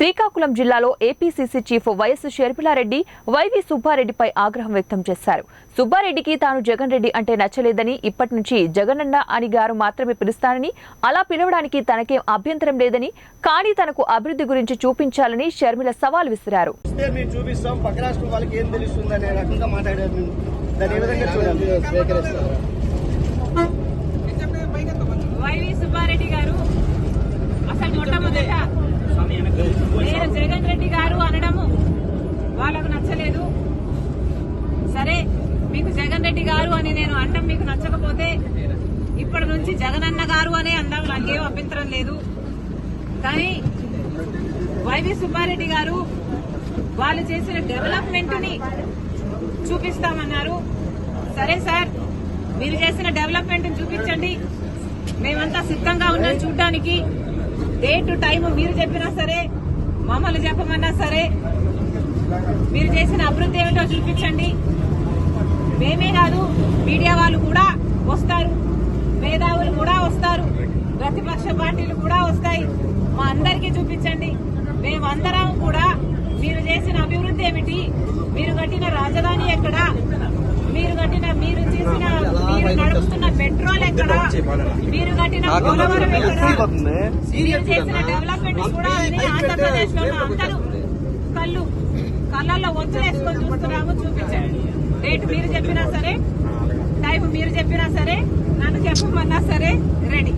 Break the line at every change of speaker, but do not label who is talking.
శ్రీకాకుళం జిల్లాలో APCC chief YS Sharmila Reddy YV సుబ్బారెడ్డిపై ఆగ్రహం వ్యక్తం చేశారు. సుబ్బారెడ్డికి తాను జగన్ రెడ్డి అంటే నచ్చలేదని, ఇప్పటి నుంచి జగనన్న అని గారు మాత్రమే పిలుస్తానని, అలా పిలవడానికి తనకేం అభ్యంతరం లేదని, కానీ తనకు అభివృద్ధి గురించి చూపించాలని షర్మిల సవాల్ విసిరారు.
నేను జగన్ రెడ్డి గారు అనడము వాళ్ళకు నచ్చలేదు. సరే, మీకు జగన్ రెడ్డి గారు అని నేను అనడం మీకు నచ్చకపోతే ఇప్పటి నుంచి జగనన్న గారు అనే అనడం నాకేం అభ్యంతరం లేదు. కానీ వైవి సుబ్బారెడ్డి గారు వాళ్ళు చేసిన డెవలప్మెంట్ ని చూపిస్తామన్నారు. సరే సార్, మీరు చేసిన డెవలప్మెంట్ చూపించండి, మేమంతా సిద్ధంగా ఉన్నాం చూడ్డానికి. డేట్ టైం మీరు చెప్పినా సరే, మమ్మల్ని చెప్పమన్నా సరే, మీరు చేసిన అభివృద్ధి ఏమిటో చూపించండి. మేమే కాదు, మీడియా వాళ్ళు కూడా వస్తారు, మేధావులు కూడా వస్తారు, ప్రతిపక్ష పార్టీలు కూడా వస్తాయి. మా అందరికీ చూపించండి. మేమందరం కూడా మీరు చేసిన అభివృద్ధి ఏమిటి, మీరు కట్టిన రాజధాని ఎక్కడ, మీరు నడుపుతున్న పెట్రోల్ ఎక్కడ, మీరు కట్టిన పోలవరం ఎక్కడ, మీరు చేసిన డెవలప్మెంట్ కూడా ఆంధ్రప్రదేశ్ లో అందరూ కళ్ళల్లో వంచులేసుకొని చూస్తున్నాము. చూపించండి. డేట్ మీరు చెప్పినా సరే, టైం మీరు చెప్పినా సరే, నన్ను చెప్పమన్నా సరే, రెడీ.